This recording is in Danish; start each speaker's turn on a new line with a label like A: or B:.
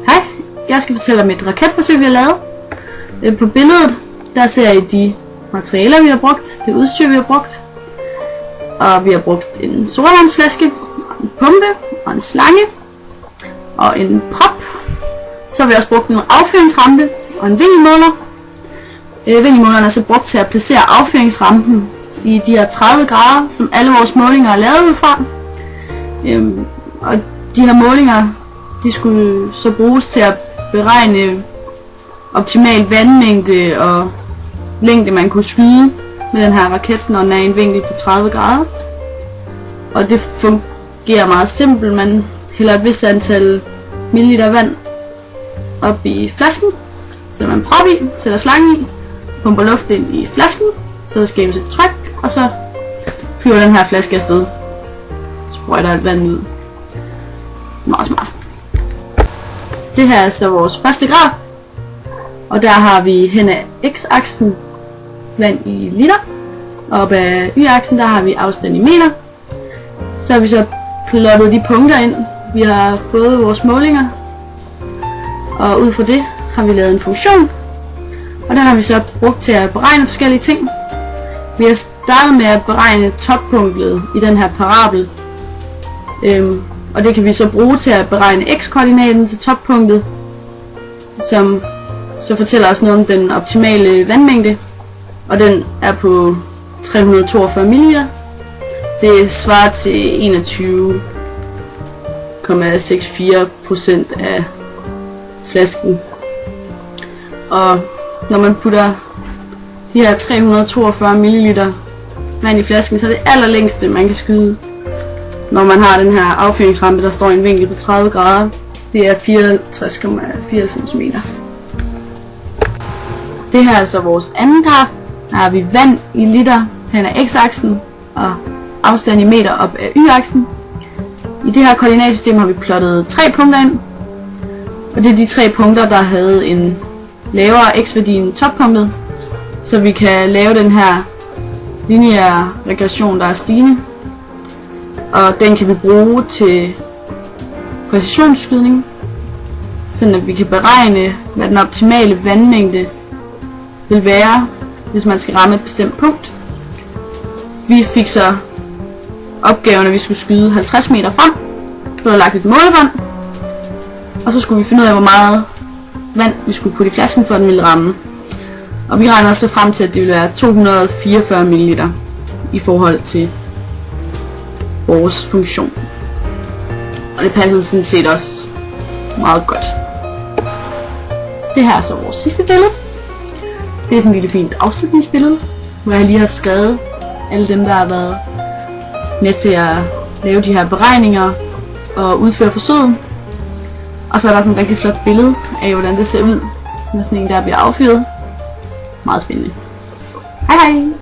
A: Hej, jeg skal fortælle om et raketforsøg, vi har lavet. På billedet, der ser I de materialer, vi har brugt, det udstyr, vi har brugt. Og vi har brugt en sodavandsflaske, en pumpe, og en slange, og en prop. Så har vi også brugt en affyringsrampe og en vingelmåler. Vingelmåleren er så brugt til at placere affyringsrampen i de her 30 grader, som alle vores målinger er lavet ud fra. Og de her målinger, de skulle så bruges til at beregne optimal vandmængde og længde, man kunne skyde med den her raket, når den er i en vinkel på 30 grader. Og det fungerer meget simpelt. Man hælder et vist antal milliliter vand op i flasken, sætter man prop i, sætter slangen i, pumper luft ind i flasken, så der skabes et tryk, og så flyver den her flaske afsted. Sprøjter alt vand ud. Meget smart. Det her er så vores første graf, og der har vi hen ad x-aksen vand i liter, og op ad y-aksen der har vi afstand i meter. Så har vi så plottet de punkter ind, vi har fået vores målinger, og ud fra det har vi lavet en funktion, og den har vi så brugt til at beregne forskellige ting. Vi har startet med at beregne toppunktet i den her parabel, og det kan vi så bruge til at beregne x-koordinaten til toppunktet, som så fortæller os noget om den optimale vandmængde, og den er på 342 ml. Det svarer til 21,64% af flasken. Og når man putter de her 342 ml vand i flasken, så er det allerlængste man kan skyde, når man har den her affyringsrampe, der står i en vinkel på 30 grader. Det er 64,94 meter. Det her er så vores anden graf. Her har vi vand i liter hen ad x-aksen og afstand i meter op ad y-aksen. I det her koordinatsystem har vi plottet 3 punkter ind. Og det er de 3 punkter, der havde en lavere x-værdi end toppunktet. Så vi kan lave den her lineære regression, der er stigende. Og den kan vi bruge til præcisionsskydning, sådan at vi kan beregne, hvad den optimale vandmængde vil være, hvis man skal ramme et bestemt punkt. Vi fik så opgaven, at vi skulle skyde 50 meter frem. Så var der lagt et målebånd, og så skulle vi finde ud af, hvor meget vand vi skulle putte i flasken, for at den ville ramme. Og vi regner så frem til, at det ville være 244 ml i forhold til vores funktion. Og det passede sådan set også meget godt. Det her er så vores sidste billede. Det er sådan et lille fint afslutningsbillede, hvor jeg lige har skrevet alle dem, der har været med til at lave de her beregninger og udføre forsøget. Og så er der sådan et rigtig flot billede af, hvordan det ser ud, når sådan en der bliver affyret. Meget spændende. Hej hej!